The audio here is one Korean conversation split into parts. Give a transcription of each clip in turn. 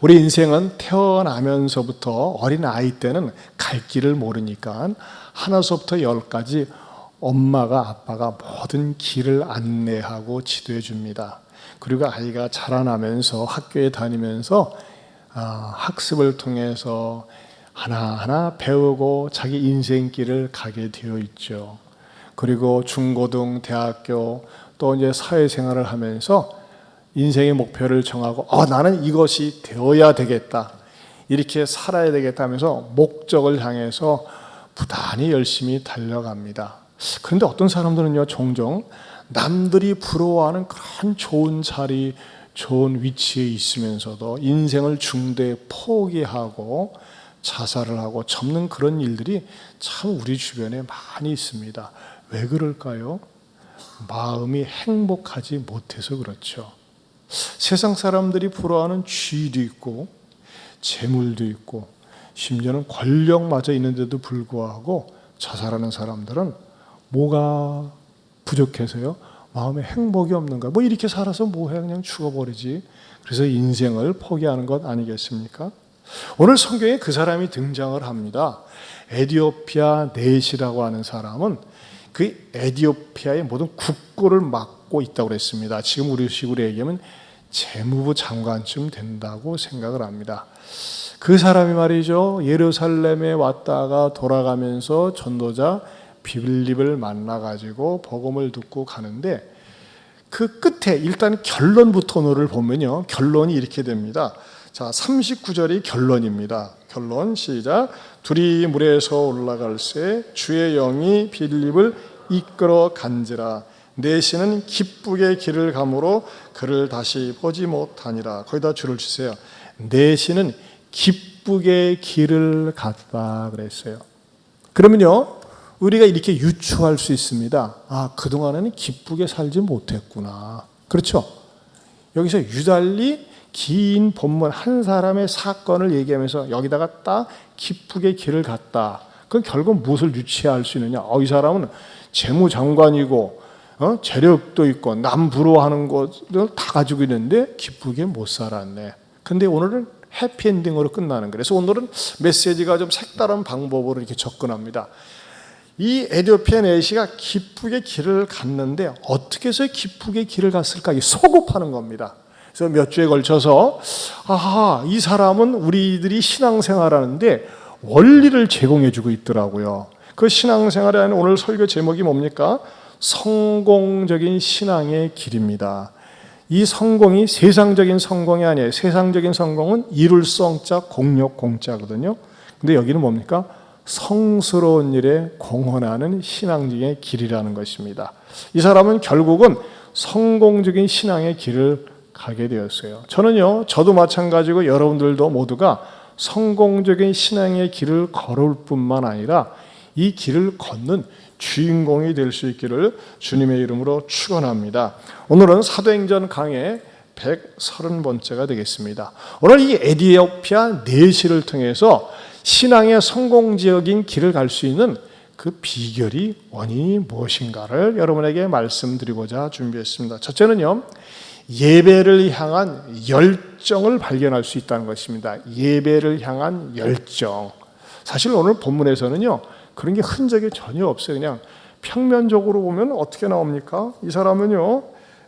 우리 인생은 태어나면서부터 어린 아이 때는 갈 길을 모르니까 하나서부터 열까지 엄마가 아빠가 모든 길을 안내하고 지도해 줍니다. 그리고 아이가 자라나면서 학교에 다니면서 학습을 통해서 하나하나 배우고 자기 인생길을 가게 되어 있죠. 그리고 중고등, 대학교 또 이제 사회생활을 하면서 인생의 목표를 정하고 나는 이것이 되어야 되겠다, 이렇게 살아야 되겠다 하면서 목적을 향해서 부단히 열심히 달려갑니다. 그런데 어떤 사람들은요, 종종 남들이 부러워하는 그런 좋은 자리, 좋은 위치에 있으면서도 인생을 중도에 포기하고 자살을 하고 접는 그런 일들이 참 우리 주변에 많이 있습니다. 왜 그럴까요? 마음이 행복하지 못해서 그렇죠. 세상 사람들이 부러워하는 지위도 있고 재물도 있고 심지어는 권력마저 있는데도 불구하고 자살하는 사람들은 뭐가 부족해서요? 마음에 행복이 없는가? 뭐 이렇게 살아서 뭐해, 그냥 죽어버리지. 그래서 인생을 포기하는 것 아니겠습니까? 오늘 성경에 그 사람이 등장을 합니다. 에디오피아 넷이라고 하는 사람은 그 에디오피아의 모든 국고를 맡고 있다고 그랬습니다. 지금 우리 식으로 얘기하면 재무부 장관쯤 된다고 생각을 합니다. 그 사람이 말이죠, 예루살렘에 왔다가 돌아가면서 전도자 빌립을 만나가지고 복음을 듣고 가는데 그 끝에 일단 결론부터 오늘을 보면요, 결론이 이렇게 됩니다. 자, 39절이 결론입니다. 결론 시작. 둘이 물에서 올라갈새 주의 영이 빌립을 이끌어 간지라. 내시는 기쁘게 길을 가므로 그를 다시 보지 못하니라. 거기다 줄을 치세요. 내시는 기쁘게 길을 갔다 그랬어요. 그러면요, 우리가 이렇게 유추할 수 있습니다. 그동안에는 기쁘게 살지 못했구나. 그렇죠? 여기서 유달리 긴 본문 한 사람의 사건을 얘기하면서 여기다가 딱 기쁘게 길을 갔다. 그건 결국 무엇을 유추할 수 있느냐? 이 사람은 재무장관이고 재력도 있고 남 부러워하는 것을 다 가지고 있는데 기쁘게 못 살았네. 근데 오늘은 해피엔딩으로 끝나는 거예요. 그래서 오늘은 메시지가 좀 색다른 방법으로 이렇게 접근합니다. 이 에디오피아 넷이가 기쁘게 길을 갔는데 어떻게 해서 기쁘게 길을 갔을까? 소급하는 겁니다. 그래서 몇 주에 걸쳐서 이 사람은 우리들이 신앙생활하는데 원리를 제공해주고 있더라고요. 그 신앙생활에 하는 오늘 설교 제목이 뭡니까? 성공적인 신앙의 길입니다. 이 성공이 세상적인 성공이 아니에요. 세상적인 성공은 이룰 성자, 공력 공자거든요. 근데 여기는 뭡니까? 성스러운 일에 공헌하는 신앙적인 길이라는 것입니다. 이 사람은 결국은 성공적인 신앙의 길을 가게 되었어요. 저도 마찬가지고 여러분들도 모두가 성공적인 신앙의 길을 걸을 뿐만 아니라 이 길을 걷는 주인공이 될 수 있기를 주님의 이름으로 축원합니다. 오늘은 사도행전 강의 130번째가 되겠습니다. 오늘 이 에디오피아 넷을 통해서 신앙의 성공적인 길을 갈 수 있는 그 비결이 원인이 무엇인가를 여러분에게 말씀드리고자 준비했습니다. 첫째는요, 예배를 향한 열정을 발견할 수 있다는 것입니다. 예배를 향한 열정. 사실 오늘 본문에서는요, 그런 게 흔적이 전혀 없어요. 그냥 평면적으로 보면 어떻게 나옵니까? 이 사람은요,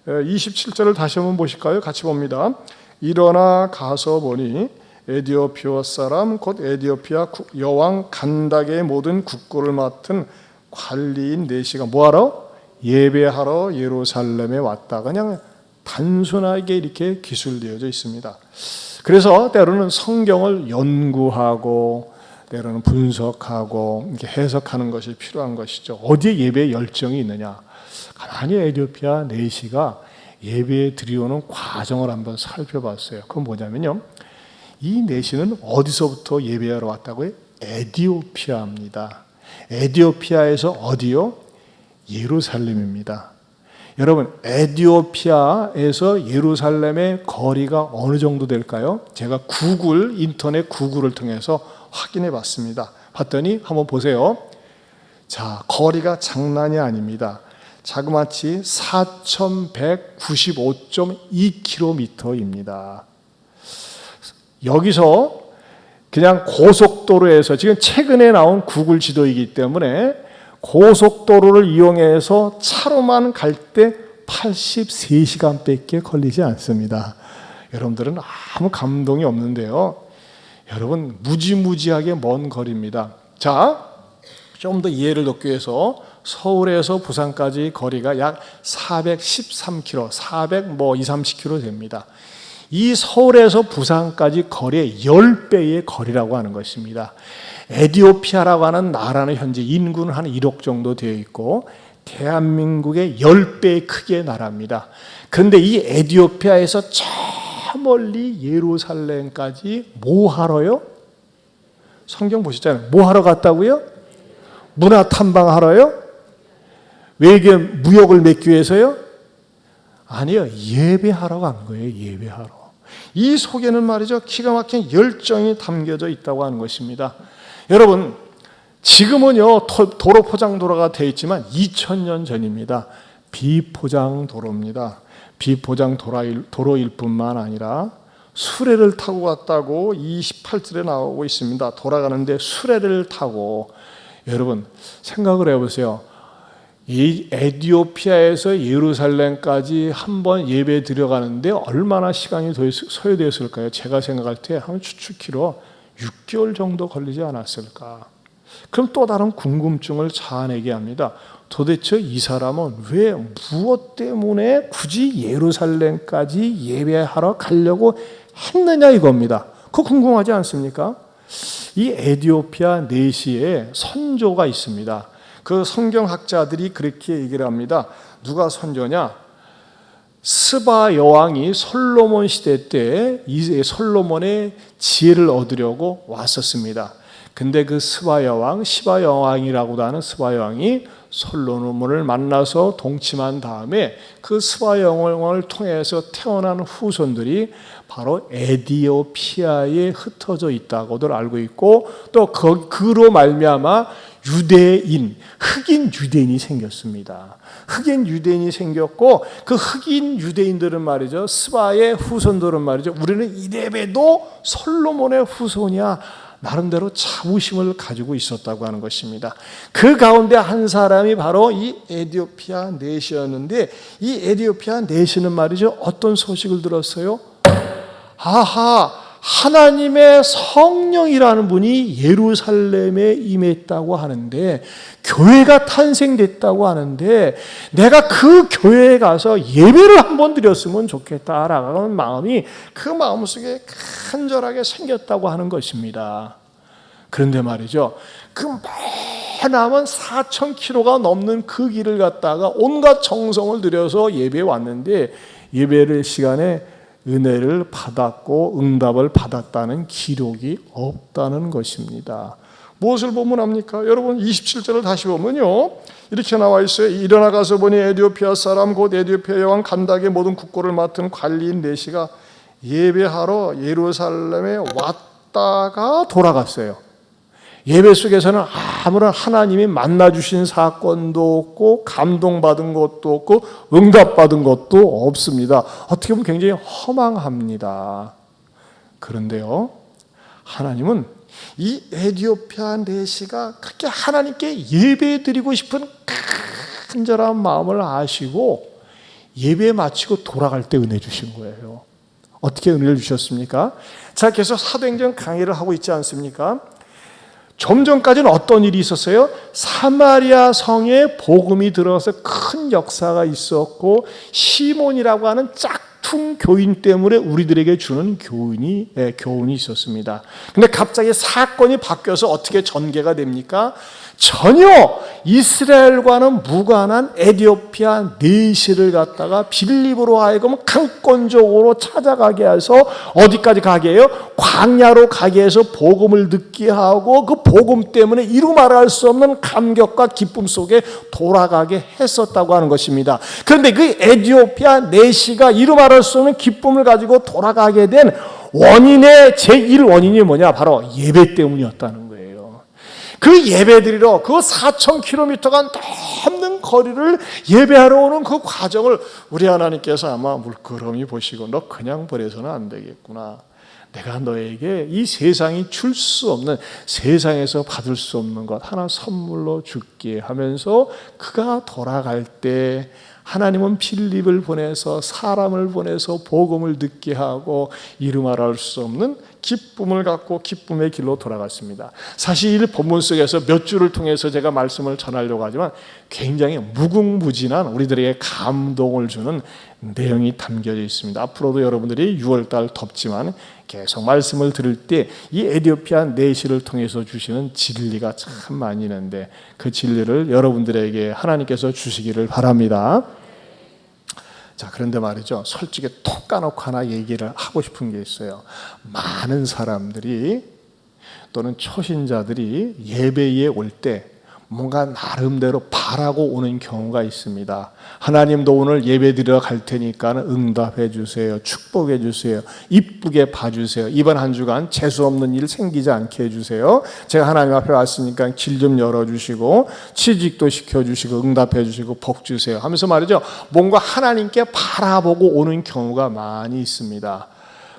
27절을 다시 한번 보실까요? 같이 봅니다. 일어나 가서 보니 에디오피아 사람 곧 에디오피아 여왕 간닥의 모든 국고를 맡은 관리인 넷이가 뭐하러? 예배하러 예루살렘에 왔다. 그냥 단순하게 이렇게 기술되어져 있습니다. 그래서 때로는 성경을 연구하고 때로는 분석하고 이렇게 해석하는 것이 필요한 것이죠. 어디에 예배의 열정이 있느냐? 가만히 에디오피아 넷이가 예배에 드리오는 과정을 한번 살펴봤어요. 그건 뭐냐면요, 이 넷이는 어디서부터 예배하러 왔다고요? 에디오피아입니다. 에디오피아에서 어디요? 예루살렘입니다. 여러분, 에디오피아에서 예루살렘의 거리가 어느 정도 될까요? 제가 인터넷 구글을 통해서 확인해 봤습니다. 봤더니 한번 보세요. 자, 거리가 장난이 아닙니다. 자그마치 4,195.2km입니다. 여기서 그냥 고속도로에서 지금 최근에 나온 구글 지도이기 때문에 고속도로를 이용해서 차로만 갈 때 83시간밖에 걸리지 않습니다. 여러분들은 아무 감동이 없는데요. 여러분 무지무지하게 먼 거리입니다. 자, 좀 더 이해를 돕기 위해서 서울에서 부산까지 거리가 약 413km, 30km 됩니다. 이 서울에서 부산까지 거리의 10배의 거리라고 하는 것입니다. 에티오피아라고 하는 나라는 현재 인구는 한 1억 정도 되어 있고 대한민국의 10배 크기의 나라입니다. 그런데 이 에티오피아에서 저 멀리 예루살렘까지 뭐 하러요? 성경 보셨잖아요. 뭐 하러 갔다고요? 문화 탐방하러요? 외교 무역을 맺기 위해서요? 아니요. 예배하러 간 거예요. 예배하러. 이 속에는 말이죠. 기가 막힌 열정이 담겨져 있다고 하는 것입니다. 여러분, 지금은요. 도로 포장 도로가 되어 있지만 2000년 전입니다. 비포장 도로입니다. 비포장 도로일 뿐만 아니라 수레를 타고 갔다고 28절에 나오고 있습니다. 돌아가는데 수레를 타고 여러분 생각을 해보세요. 이 에티오피아에서 예루살렘까지 한번 예배 드려가는데 얼마나 시간이 소요되었을까요? 제가 생각할 때 한 추측키로 6개월 정도 걸리지 않았을까? 그럼 또 다른 궁금증을 자아내게 합니다. 도대체 이 사람은 왜 무엇 때문에 굳이 예루살렘까지 예배하러 가려고 했느냐 이겁니다. 그거 궁금하지 않습니까? 이 에티오피아 내시에 선조가 있습니다. 그 성경학자들이 그렇게 얘기를 합니다. 누가 선조냐? 스바 여왕이 솔로몬 시대 때 이 솔로몬의 지혜를 얻으려고 왔었습니다. 근데 그 시바 여왕이라고도 하는 스바 여왕이 솔로몬을 만나서 동침한 다음에 그 스바 여왕을 통해서 태어난 후손들이 바로 에티오피아에 흩어져 있다고들 알고 있고 또 그로 말미암아 유대인, 흑인 유대인이 생겼습니다. 흑인 유대인이 생겼고 그 흑인 유대인들은 말이죠. 스바의 후손들은 말이죠. 우리는 이래봬도 솔로몬의 후손이야. 나름대로 자부심을 가지고 있었다고 하는 것입니다. 그 가운데 한 사람이 바로 이 에티오피아 내시였는데 이 에티오피아 내시는 말이죠. 어떤 소식을 들었어요? 아하, 하나님의 성령이라는 분이 예루살렘에 임했다고 하는데 교회가 탄생됐다고 하는데 내가 그 교회에 가서 예배를 한번 드렸으면 좋겠다라는 마음이 그 마음속에 간절하게 생겼다고 하는 것입니다. 그런데 말이죠. 그 남은 4,000km가 넘는 그 길을 갔다가 온갖 정성을 들여서 예배에 왔는데 예배를 시간에 은혜를 받았고 응답을 받았다는 기록이 없다는 것입니다. 무엇을 보면 합니까? 여러분 27절을 다시 보면요. 이렇게 나와 있어요. 일어나 가서 보니 에티오피아 사람 곧 에티오피아 여왕 간닥의 모든 국고를 맡은 관리인 내시가 예배하러 예루살렘에 왔다가 돌아갔어요. 예배 속에서는 아무런 하나님이 만나주신 사건도 없고 감동받은 것도 없고 응답받은 것도 없습니다. 어떻게 보면 굉장히 허망합니다. 그런데요, 하나님은 이 에티오피아 내시가 그렇게 하나님께 예배드리고 싶은 간절한 마음을 아시고 예배 마치고 돌아갈 때 은혜 주신 거예요. 어떻게 은혜를 주셨습니까? 자, 계속 사도행전 강의를 하고 있지 않습니까? 좀 전까지는 어떤 일이 있었어요? 사마리아 성에 복음이 들어가서 큰 역사가 있었고 시몬이라고 하는 짝퉁 교인 때문에 우리들에게 주는 교훈이 있었습니다. 근데 갑자기 사건이 바뀌어서 어떻게 전개가 됩니까? 전혀 이스라엘과는 무관한 에티오피아 내시를 갖다가 빌립으로 하여금 강권적으로 찾아가게 해서 어디까지 가게 해요? 광야로 가게 해서 복음을 듣게 하고 그 복음 때문에 이루 말할 수 없는 감격과 기쁨 속에 돌아가게 했었다고 하는 것입니다. 그런데 그 에티오피아 내시가 이루 말할 수 없는 기쁨을 가지고 돌아가게 된 원인의 제1원인이 뭐냐? 바로 예배 때문이었다는 거예요. 그 예배드리러 그 4,000km가 넘는 거리를 예배하러 오는 그 과정을 우리 하나님께서 아마 물끄러미 보시고 너 그냥 버려서는 안 되겠구나. 내가 너에게 이 세상이 줄 수 없는, 세상에서 받을 수 없는 것 하나 선물로 줄게 하면서 그가 돌아갈 때 하나님은 빌립을 보내서, 사람을 보내서 복음을 듣게 하고 이루 말할 수 없는 기쁨을 갖고 기쁨의 길로 돌아갔습니다. 사실 이 본문 속에서 몇 줄을 통해서 제가 말씀을 전하려고 하지만 굉장히 무궁무진한 우리들에게 감동을 주는 내용이 담겨져 있습니다. 앞으로도 여러분들이 6월달 덥지만 계속 말씀을 들을 때 이 에티오피아 내시를 통해서 주시는 진리가 참 많이 있는데 그 진리를 여러분들에게 하나님께서 주시기를 바랍니다. 자, 그런데 말이죠, 솔직히 톡 까놓고 하나 얘기를 하고 싶은 게 있어요. 많은 사람들이 또는 초신자들이 예배에 올 때 뭔가 나름대로 바라고 오는 경우가 있습니다. 하나님도 오늘 예배 드리러 갈 테니까 응답해 주세요. 축복해 주세요. 이쁘게 봐주세요. 이번 한 주간 재수 없는 일 생기지 않게 해주세요. 제가 하나님 앞에 왔으니까 길 좀 열어주시고 취직도 시켜주시고 응답해 주시고 복 주세요 하면서 말이죠, 뭔가 하나님께 바라보고 오는 경우가 많이 있습니다.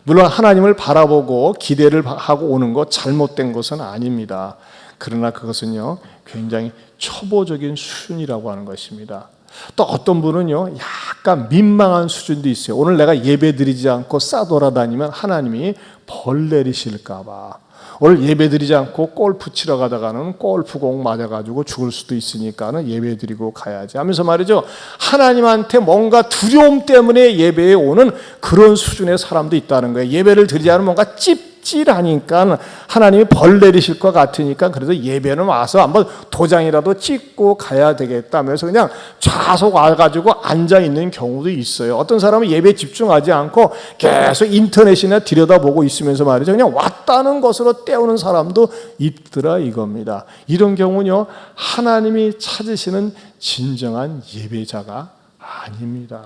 물론 하나님을 바라보고 기대를 하고 오는 것 잘못된 것은 아닙니다. 그러나 그것은요 굉장히 초보적인 수준이라고 하는 것입니다. 또 어떤 분은요 약간 민망한 수준도 있어요. 오늘 내가 예배 드리지 않고 싸돌아다니면 하나님이 벌 내리실까 봐, 오늘 예배 드리지 않고 골프 치러 가다가는 골프공 맞아가지고 죽을 수도 있으니까는 예배 드리고 가야지 하면서 말이죠, 하나님한테 뭔가 두려움 때문에 예배에 오는 그런 수준의 사람도 있다는 거예요. 예배를 드리지 않으면 뭔가 찝찝하니까 하나님이 벌 내리실 것 같으니까 그래도 예배는 와서 한번 도장이라도 찍고 가야 되겠다면서 그냥 좌석 와가지고 앉아있는 경우도 있어요. 어떤 사람은 예배에 집중하지 않고 계속 인터넷이나 들여다보고 있으면서 말이죠, 그냥 왔다는 것으로 때우는 사람도 있더라 이겁니다. 이런 경우는요 하나님이 찾으시는 진정한 예배자가 아닙니다.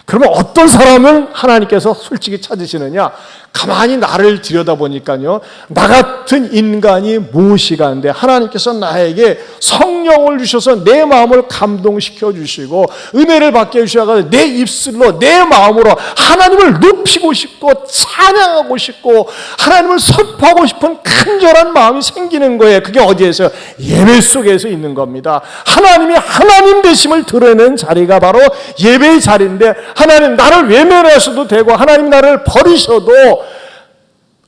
그러면 어떤 사람을 하나님께서 솔직히 찾으시느냐? 가만히 나를 들여다보니까요, 나 같은 인간이 무엇이간데 하나님께서 나에게 성령을 주셔서 내 마음을 감동시켜 주시고 은혜를 받게 해주셔서 내 입술로 내 마음으로 하나님을 높이고 싶고 찬양하고 싶고 하나님을 선포하고 싶은 간절한 마음이 생기는 거예요. 그게 어디에서? 예배 속에서 있는 겁니다. 하나님이 하나님 되심을 드러내는 자리가 바로 예배의 자리인데, 하나님 나를 외면하셔도 되고 하나님 나를 버리셔도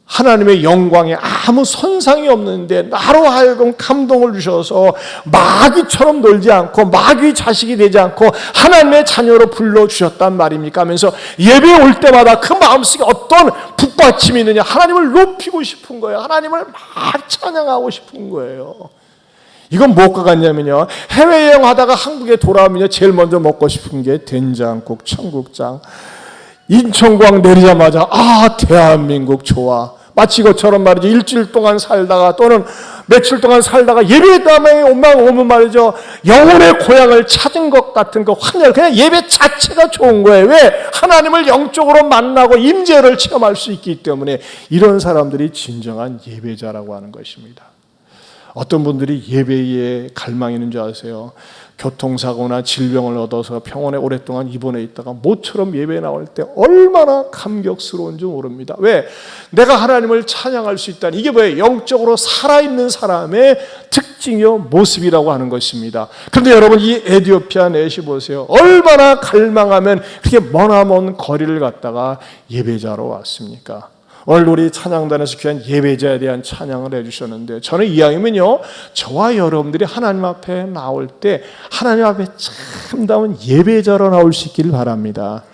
하나님의 영광에 아무 손상이 없는데 나로 하여금 감동을 주셔서 마귀처럼 놀지 않고 마귀 자식이 되지 않고 하나님의 자녀로 불러주셨단 말입니까 하면서 예배에 올 때마다 그 마음속에 어떤 북받침이 있느냐? 하나님을 높이고 싶은 거예요. 하나님을 막 찬양하고 싶은 거예요. 이건 무엇과 같냐면요, 해외여행 하다가 한국에 돌아오면요 제일 먼저 먹고 싶은 게 된장국, 청국장. 인천공항 내리자마자 대한민국 좋아. 마치 이것처럼 말이죠, 일주일 동안 살다가 또는 며칠 동안 살다가 예배 다음에 오면 말이죠, 영혼의 고향을 찾은 것 같은 그 환열, 그냥 예배 자체가 좋은 거예요. 왜? 하나님을 영적으로 만나고 임재를 체험할 수 있기 때문에. 이런 사람들이 진정한 예배자라고 하는 것입니다. 어떤 분들이 예배에 갈망이 있는 줄 아세요? 교통사고나 질병을 얻어서 병원에 오랫동안 입원해 있다가 모처럼 예배에 나올 때 얼마나 감격스러운지 모릅니다. 왜? 내가 하나님을 찬양할 수 있다니, 이게 뭐예요? 영적으로 살아있는 사람의 특징이요 모습이라고 하는 것입니다. 그런데 여러분, 이 에티오피아 내시 보세요. 얼마나 갈망하면 그렇게 머나먼 거리를 갔다가 예배자로 왔습니까? 오늘 우리 찬양단에서 귀한 예배자에 대한 찬양을 해주셨는데, 저는 이왕이면요 저와 여러분들이 하나님 앞에 나올 때 하나님 앞에 참다운 예배자로 나올 수 있기를 바랍니다.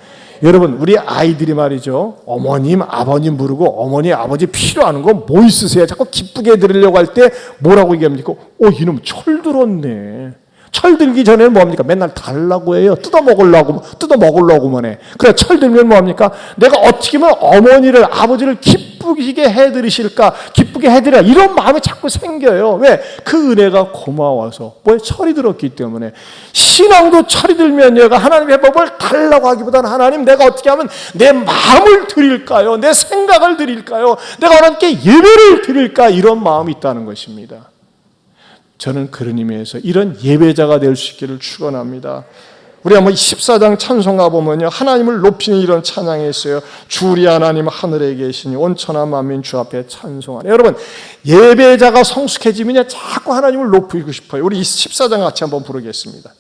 여러분, 우리 아이들이 말이죠, 어머님 아버님 부르고 어머니 아버지 필요한 거 뭐 있으세요? 자꾸 기쁘게 드리려고 할 때 뭐라고 얘기합니까? 이놈 철 들었네. 철 들기 전에는 뭐합니까? 맨날 달라고 해요. 뜯어 먹으려고만 해. 그래, 철 들면 뭐합니까? 내가 어떻게 하면 어머니를, 아버지를 기쁘게 해드리실까? 기쁘게 해드려. 이런 마음이 자꾸 생겨요. 왜? 그 은혜가 고마워서. 왜? 철이 들었기 때문에. 신앙도 철이 들면 얘가 하나님의 법을 달라고 하기보다는, 하나님 내가 어떻게 하면 내 마음을 드릴까요? 내 생각을 드릴까요? 내가 하나님께 예배를 드릴까? 이런 마음이 있다는 것입니다. 저는 그런 의미에서 이런 예배자가 될 수 있기를 축원합니다. 우리 한번 14장 찬송가 보면요, 하나님을 높이는 이런 찬양이 있어요. 주리 하나님 하늘에 계시니 온천한 만민 주 앞에 찬송하네. 여러분, 예배자가 성숙해지면 자꾸 하나님을 높이고 싶어요. 우리 14장 같이 한번 부르겠습니다.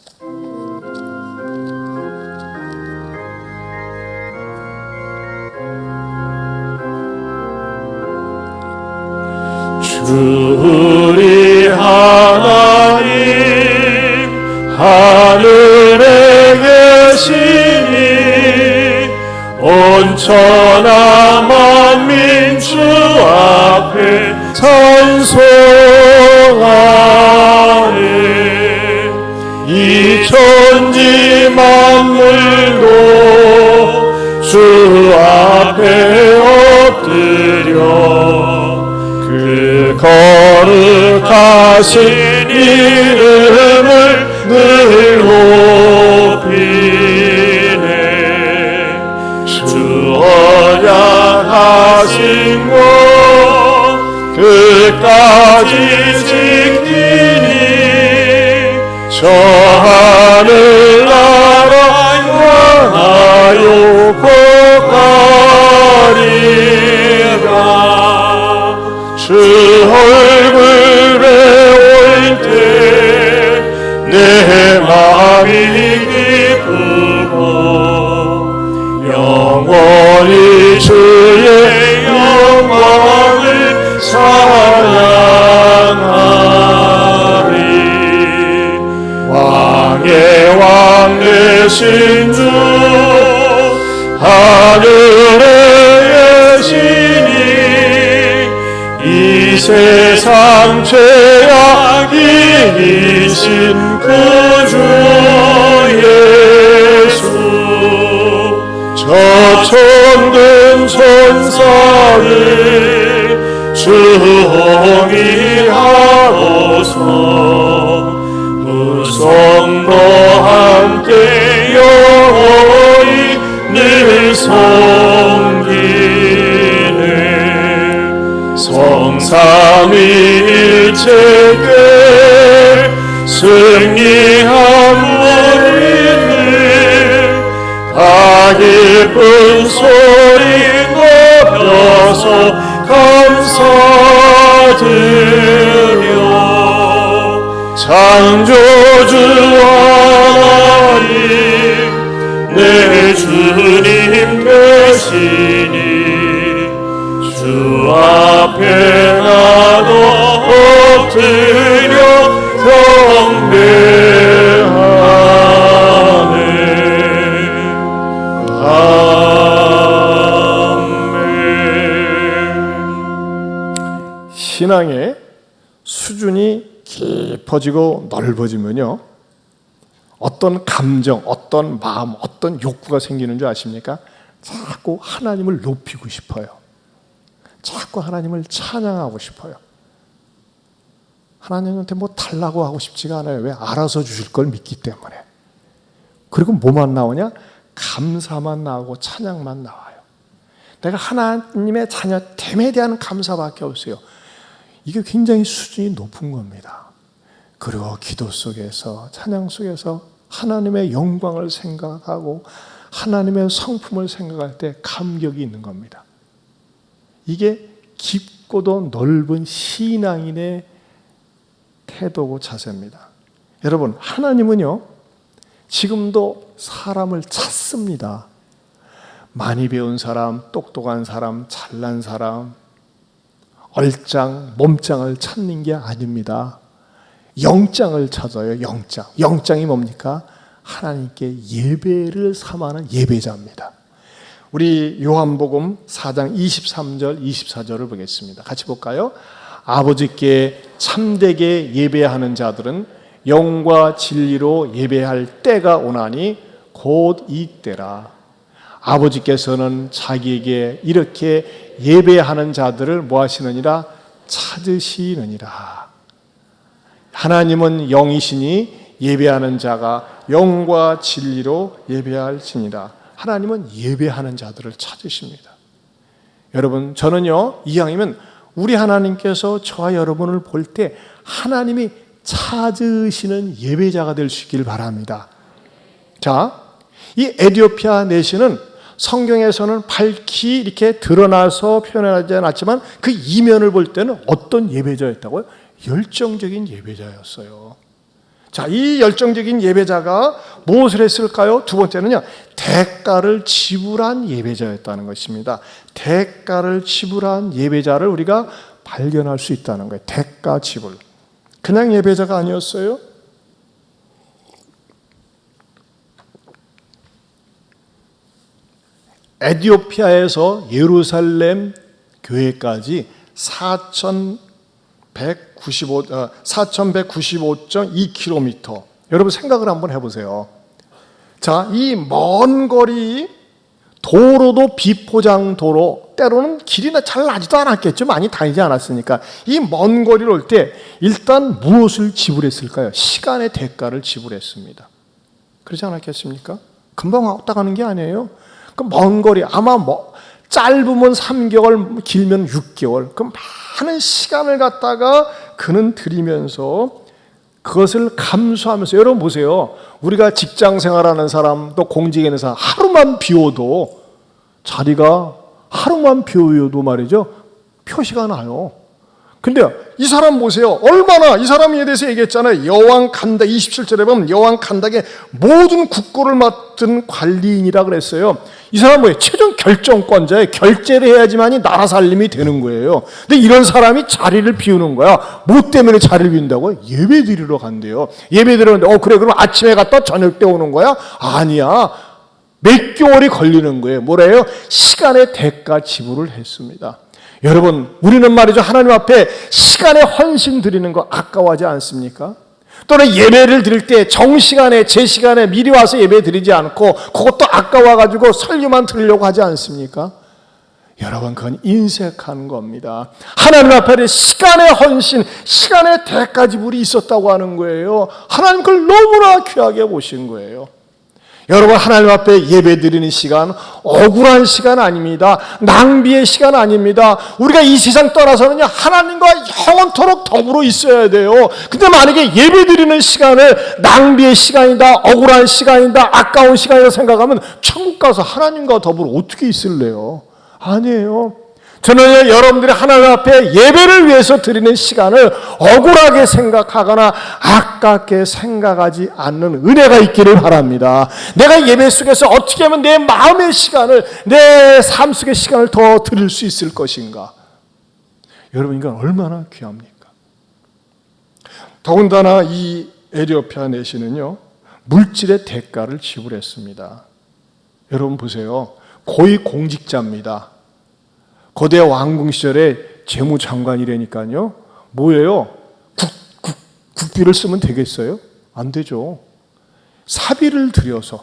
주리 하나님 하늘에 계시니 온천한 만민 주 앞에 찬송하네. 이 천지 만물도 주 앞에 엎드려 그 거룩하신 이름을 늘 높이네. 주 언약하신 것 끝까지 지키니 저 하늘나라 향하여 곧가리라. 주 얼굴에 올 때 내 마음이 기쁘고 영원히 주의 영광을 찬양하리. 왕의 왕 되신 주 하늘에 계시니 이 세상 죄악이신 구주 예수 저 천군 천사를 주홍이하고서 무성도 함께 영원히 늘 섬기네. 성삼위일체께 승리한 우리들 다 기쁜 소리 높여서 감사드려. 창조주 하나님 내 주님 되시니 주 앞에 나도 엎드려 경배하네. 아멘. 신앙의 수준이 깊어지고 넓어지면요, 어떤 감정, 어떤 마음, 어떤 욕구가 생기는 줄 아십니까? 자꾸 하나님을 높이고 싶어요. 자꾸 하나님을 찬양하고 싶어요. 하나님한테 뭐 달라고 하고 싶지가 않아요. 왜? 알아서 주실 걸 믿기 때문에. 그리고 뭐만 나오냐? 감사만 나오고 찬양만 나와요. 내가 하나님의 자녀됨에 대한 감사밖에 없어요. 이게 굉장히 수준이 높은 겁니다. 그리고 기도 속에서, 찬양 속에서 하나님의 영광을 생각하고 하나님의 성품을 생각할 때 감격이 있는 겁니다. 이게 깊고도 넓은 신앙인의 태도고 자세입니다. 여러분, 하나님은요, 지금도 사람을 찾습니다. 많이 배운 사람, 똑똑한 사람, 잘난 사람, 얼짱, 몸짱을 찾는 게 아닙니다. 영장을 찾아요. 영장. 영장이 뭡니까? 하나님께 예배를 삼하는 예배자입니다. 우리 요한복음 4장 23절, 24절을 보겠습니다. 같이 볼까요? 아버지께 참되게 예배하는 자들은 영과 진리로 예배할 때가 오나니 곧 이때라. 아버지께서는 자기에게 이렇게 예배하는 자들을 뭐 하시느니라? 찾으시느니라. 하나님은 영이시니 예배하는 자가 영과 진리로 예배할지니라. 하나님은 예배하는 자들을 찾으십니다. 여러분, 저는요, 이왕이면 우리 하나님께서 저와 여러분을 볼 때 하나님이 찾으시는 예배자가 될 수 있기를 바랍니다. 자, 이 에디오피아 내시는 성경에서는 밝히 이렇게 드러나서 표현하지 않았지만 그 이면을 볼 때는 어떤 예배자였다고요? 열정적인 예배자였어요. 자, 이 열정적인 예배자가 무엇을 했을까요? 두 번째는요, 대가를 지불한 예배자였다는 것입니다. 대가를 지불한 예배자를 우리가 발견할 수 있다는 거예요. 대가 지불. 그냥 예배자가 아니었어요. 에티오피아에서 예루살렘 교회까지 4,195.2km. 여러분 생각을 한번 해보세요. 자, 이 먼 거리 도로도 비포장 도로, 때로는 길이나 잘 나지도 않았겠죠. 많이 다니지 않았으니까. 이 먼 거리를 올 때 일단 무엇을 지불했을까요? 시간의 대가를 지불했습니다. 그렇지 않았겠습니까? 금방 왔다 가는 게 아니에요. 그 먼 거리, 아마 짧으면 3개월, 길면 6개월, 그 많은 시간을 갖다가 그는 들이면서 그것을 감수하면서, 여러분 보세요. 우리가 직장 생활하는 사람, 또 공직에 있는 사람, 하루만 비워도 자리가, 하루만 비워도 말이죠, 표시가 나요. 근데 이 사람 보세요. 얼마나, 이 사람에 대해서 얘기했잖아요. 여왕 칸닥, 27절에 보면 여왕 칸닥의 모든 국고를 맡은 관리인이라 그랬어요. 이 사람 뭐예요? 최종 결정권자예요. 결제를 해야지만이 나라 살림이 되는 거예요. 근데 이런 사람이 자리를 비우는 거야. 뭐 때문에 자리를 비운다고요? 예배 드리러 간대요. 예배 드리는데, 그래, 그럼 아침에 갔다 저녁 때 오는 거야? 아니야. 몇 개월이 걸리는 거예요. 뭐래요? 시간의 대가 지불을 했습니다. 여러분, 우리는 말이죠, 하나님 앞에 시간에 헌신 드리는 거 아까워하지 않습니까? 또는 예배를 드릴 때 정시간에, 제 시간에 미리 와서 예배 드리지 않고 그것도 아까워가지고 설교만 들으려고 하지 않습니까? 여러분, 그건 인색한 겁니다. 하나님 앞에 시간의 헌신, 시간의 대가 지불이 있었다고 하는 거예요. 하나님 그걸 너무나 귀하게 보신 거예요. 여러분, 하나님 앞에 예배 드리는 시간, 억울한 시간 아닙니다. 낭비의 시간 아닙니다. 우리가 이 세상 떠나서는요, 하나님과 영원토록 더불어 있어야 돼요. 근데 만약에 예배 드리는 시간을 낭비의 시간이다, 억울한 시간이다, 아까운 시간이다 생각하면 천국 가서 하나님과 더불어 어떻게 있을래요? 아니에요. 저는 여러분들이 하나님 앞에 예배를 위해서 드리는 시간을 억울하게 생각하거나 아깝게 생각하지 않는 은혜가 있기를 바랍니다. 내가 예배 속에서 어떻게 하면 내 마음의 시간을, 내 삶 속의 시간을 더 드릴 수 있을 것인가? 여러분, 이건 얼마나 귀합니까? 더군다나 이 에티오피아 내시는요, 물질의 대가를 지불했습니다. 여러분 보세요. 고위 공직자입니다. 거대 왕궁 시절에 재무장관이라니까요. 뭐예요? 국비를 쓰면 되겠어요? 안 되죠. 사비를 들여서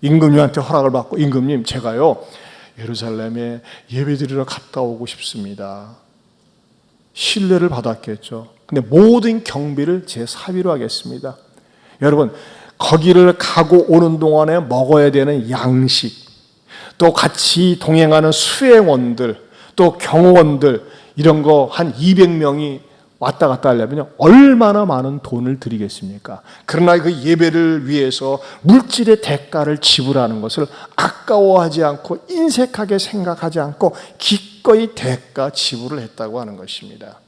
임금님한테 허락을 받고, 임금님, 제가요 예루살렘에 예배드리러 갔다 오고 싶습니다. 신뢰를 받았겠죠. 근데 모든 경비를 제 사비로 하겠습니다. 여러분, 거기를 가고 오는 동안에 먹어야 되는 양식, 또 같이 동행하는 수행원들, 또 경호원들, 이런 거 한 200명이 왔다 갔다 하려면 얼마나 많은 돈을 들이겠습니까? 그러나 그 예배를 위해서 물질의 대가를 지불하는 것을 아까워하지 않고 인색하게 생각하지 않고 기꺼이 대가 지불을 했다고 하는 것입니다.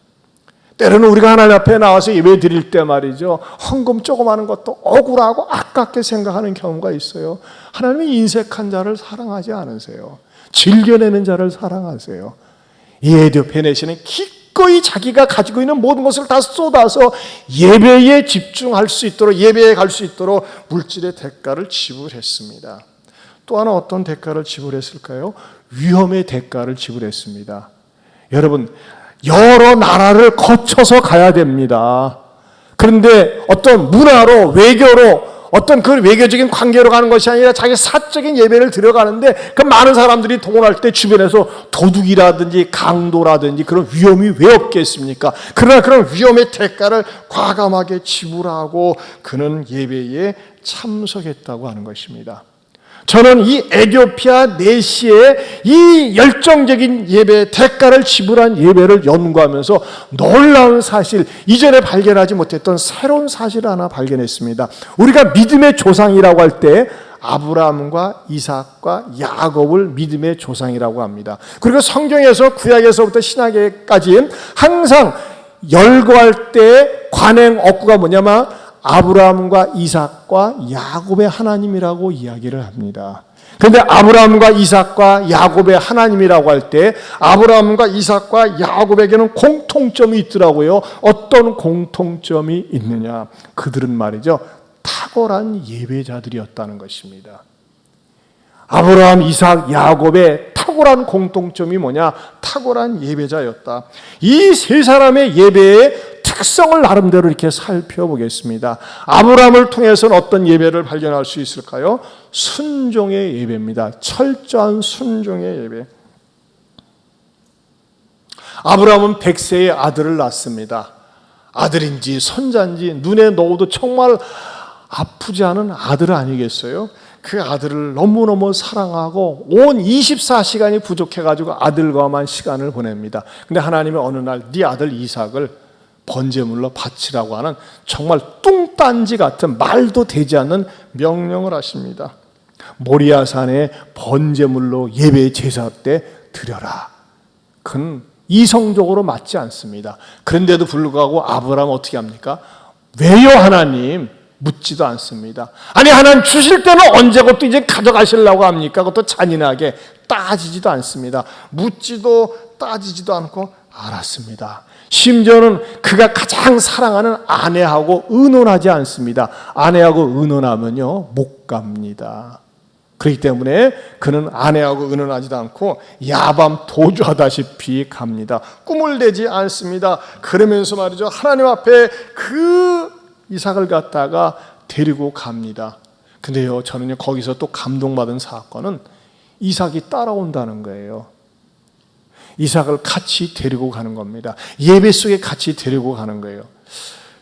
때로는 우리가 하나님 앞에 나와서 예배 드릴 때 말이죠, 헌금 조금 하는 것도 억울하고 아깝게 생각하는 경우가 있어요. 하나님이 인색한 자를 사랑하지 않으세요. 즐겨내는 자를 사랑하세요. 이 에티오피아 내시는 기꺼이 자기가 가지고 있는 모든 것을 다 쏟아서 예배에 집중할 수 있도록, 예배에 갈 수 있도록 물질의 대가를 지불했습니다. 또 하나 어떤 대가를 지불했을까요? 위험의 대가를 지불했습니다. 여러분, 여러 나라를 거쳐서 가야 됩니다. 그런데 어떤 문화로, 외교로, 어떤 그 외교적인 관계로 가는 것이 아니라 자기 사적인 예배를 들어가는데 그 많은 사람들이 동원할 때 주변에서 도둑이라든지 강도라든지 그런 위험이 왜 없겠습니까? 그러나 그런 위험의 대가를 과감하게 지불하고 그는 예배에 참석했다고 하는 것입니다. 저는 이 에티오피아 내시의 이 열정적인 예배, 대가를 지불한 예배를 연구하면서 놀라운 사실, 이전에 발견하지 못했던 새로운 사실을 하나 발견했습니다. 우리가 믿음의 조상이라고 할 때 아브라함과 이삭과 야곱을 믿음의 조상이라고 합니다. 그리고 성경에서 구약에서부터 신약에까지 항상 열거할 때 관행 어구가 뭐냐면 아브라함과 이삭과 야곱의 하나님이라고 이야기를 합니다. 그런데 아브라함과 이삭과 야곱의 하나님이라고 할 때 아브라함과 이삭과 야곱에게는 공통점이 있더라고요. 어떤 공통점이 있느냐? 그들은 말이죠, 탁월한 예배자들이었다는 것입니다. 아브라함, 이삭, 야곱의 탁월한 공통점이 뭐냐? 탁월한 예배자였다. 이 세 사람의 예배의 특성을 나름대로 이렇게 살펴보겠습니다. 아브라함을 통해서는 어떤 예배를 발견할 수 있을까요? 순종의 예배입니다. 철저한 순종의 예배. 아브라함은 100세의 아들을 낳습니다. 아들인지 손자인지 눈에 넣어도 정말 아프지 않은 아들 아니겠어요? 그 아들을 너무너무 사랑하고 온 24시간이 부족해가지고 아들과만 시간을 보냅니다. 근데 하나님이 어느 날 네 아들 이삭을 번제물로 바치라고 하는 정말 뚱딴지 같은 말도 되지 않는 명령을 하십니다. 모리아산에 번제물로 예배 제사 때 드려라. 그건 이성적으로 맞지 않습니다. 그런데도 불구하고 아브라함은 어떻게 합니까? 왜요 하나님? 묻지도 않습니다. 아니 하나님 주실 때는 언제 그것도 이제 가져가시려고 합니까? 그것도 잔인하게 따지지도 않습니다. 묻지도 따지지도 않고 알았습니다. 심지어는 그가 가장 사랑하는 아내하고 의논하지 않습니다. 아내하고 의논하면요 못 갑니다. 그렇기 때문에 그는 아내하고 의논하지도 않고 야밤 도주하다시피 갑니다. 꿈을 대지 않습니다. 그러면서 말이죠, 하나님 앞에 그 이삭을 갖다가 데리고 갑니다. 근데요, 저는요 거기서 또 감동받은 사건은 이삭이 따라온다는 거예요. 이삭을 같이 데리고 가는 겁니다. 예배 속에 같이 데리고 가는 거예요.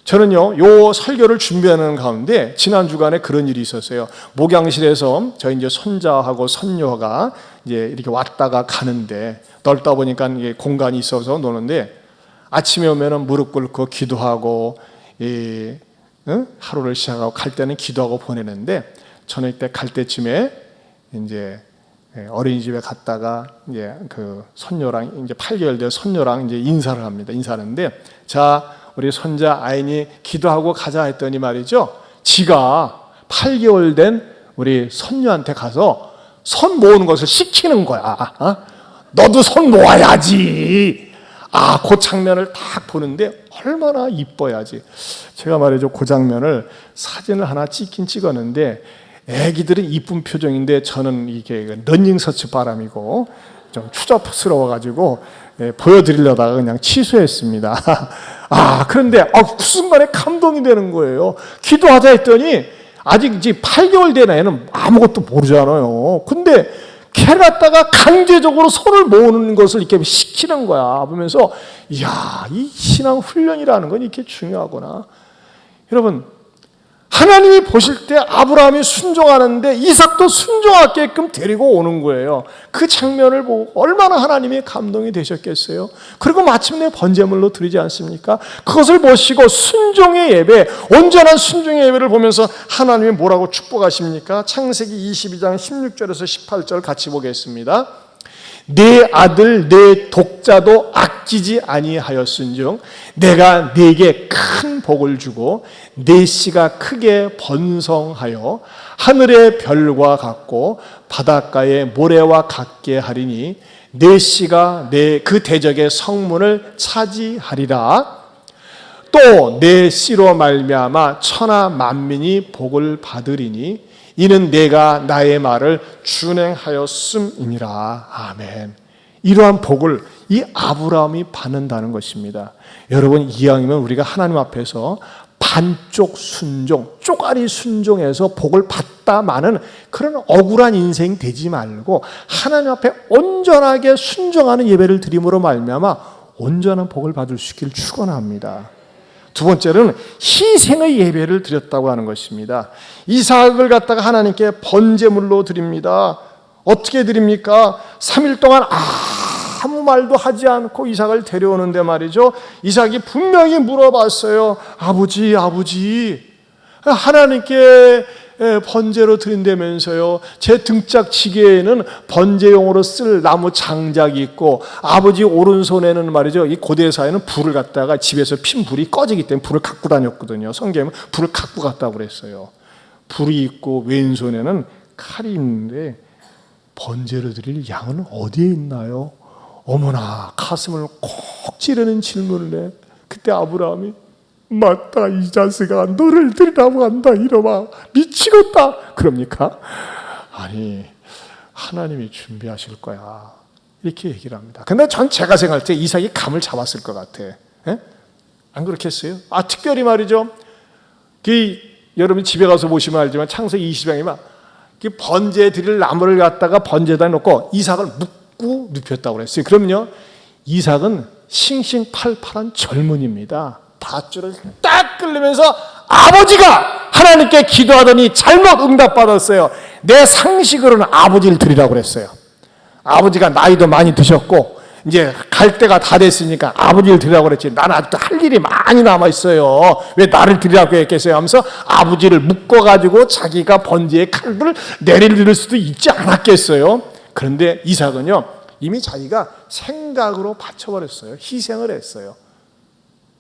저는요, 요 설교를 준비하는 가운데 지난 주간에 그런 일이 있었어요. 목양실에서 저희 이제 손자하고 손녀가 이제 이렇게 왔다가 가는데 넓다 보니까 이게 공간이 있어서 노는데 아침에 오면은 무릎 꿇고 기도하고 하루를 시작하고 갈 때는 기도하고 보내는데 저녁 때 갈 때쯤에 이제 어린이집에 갔다가 이제 그 손녀랑 이제 8개월 된 손녀랑 이제 인사를 합니다. 인사하는데 자, 우리 손자 아인이 기도하고 가자 했더니 말이죠, 지가 8개월 된 우리 손녀한테 가서 손 모으는 것을 시키는 거야. 너도 손 모아야지. 그 장면을 딱 보는데 얼마나 이뻐야지. 제가 말이죠, 그 장면을 사진을 하나 찍긴 찍었는데 애기들은 이쁜 표정인데 저는 이게 러닝셔츠 바람이고 좀 추잡스러워가지고 보여드리려다가 그냥 취소했습니다. 그런데 그 순간에 감동이 되는 거예요. 기도하자 했더니 아직 이제 8개월 된 애는 아무것도 모르잖아요. 근데 걔 갖다가 강제적으로 손을 모으는 것을 이렇게 시키는 거야. 보면서 이야, 이 신앙 훈련이라는 건 이렇게 중요하구나. 여러분, 하나님이 보실 때 아브라함이 순종하는데 이삭도 순종하게끔 데리고 오는 거예요. 그 장면을 보고 얼마나 하나님이 감동이 되셨겠어요. 그리고 마침내 번제물로 드리지 않습니까? 그것을 보시고 순종의 예배, 온전한 순종의 예배를 보면서 하나님이 뭐라고 축복하십니까? 창세기 22장 16절에서 18절 같이 보겠습니다. 내 아들 내 독자도 아끼지 아니하였은즉 내가 네게 큰 복을 주고 네 씨가 크게 번성하여 하늘의 별과 같고 바닷가의 모래와 같게 하리니 네 씨가 그 대적의 성문을 차지하리라. 또 내 씨로 말미암아 천하 만민이 복을 받으리니 이는 내가 나의 말을 준행하였음이니라. 아멘. 이러한 복을 이 아브라함이 받는다는 것입니다. 여러분, 이왕이면 우리가 하나님 앞에서 반쪽 순종, 쪼가리 순종해서 복을 받다마는 그런 억울한 인생 되지 말고 하나님 앞에 온전하게 순종하는 예배를 드림으로 말미암아 온전한 복을 받을 수 있기를 축원합니다. 두 번째로는 희생의 예배를 드렸다고 하는 것입니다. 이삭을 갖다가 하나님께 번제물로 드립니다. 어떻게 드립니까? 3일 동안 아무 말도 하지 않고 이삭을 데려오는데 말이죠. 이삭이 분명히 물어봤어요. 아버지, 하나님께 번제로 드린다면서요. 제 등짝지게에는 번제용으로 쓸 나무 장작이 있고 아버지 오른손에는 말이죠. 이 고대사에는 불을 갖다가 집에서 핀 불이 꺼지기 때문에 불을 갖고 다녔거든요. 성경에는 불을 갖고 갔다고 그랬어요. 불이 있고 왼손에는 칼이 있는데 번제로 드릴 양은 어디에 있나요? 어머나, 가슴을 콕 찌르는 질문을 해. 그때 아브라함이 맞다, 이 자식아, 너를 드리라고 한다, 이러마. 미치겠다. 그럽니까? 아니, 하나님이 준비하실 거야. 이렇게 얘기를 합니다. 근데 제가 생각할 때 이삭이 감을 잡았을 것 같아. 에? 안 그렇겠어요? 특별히 말이죠. 여러분 집에 가서 보시면 알지만 창세기 20장에 막 번제 드릴 나무를 갖다가 번제에다 놓고 이삭을 묶고 눕혔다고 그랬어요. 그럼요, 이삭은 싱싱팔팔한 젊은이입니다. 밧줄을 딱 끌리면서 아버지가 하나님께 기도하더니 잘못 응답받았어요. 내 상식으로는 아버지를 드리라고 그랬어요. 아버지가 나이도 많이 드셨고 이제 갈 때가 다 됐으니까 아버지를 드리라고 그랬지. 나는 아직도 할 일이 많이 남아있어요. 왜 나를 드리라고 했겠어요 하면서 아버지를 묶어가지고 자기가 번제의 칼을 내릴 수도 있지 않았겠어요. 그런데 이삭은요, 이미 자기가 생각으로 바쳐버렸어요. 희생을 했어요.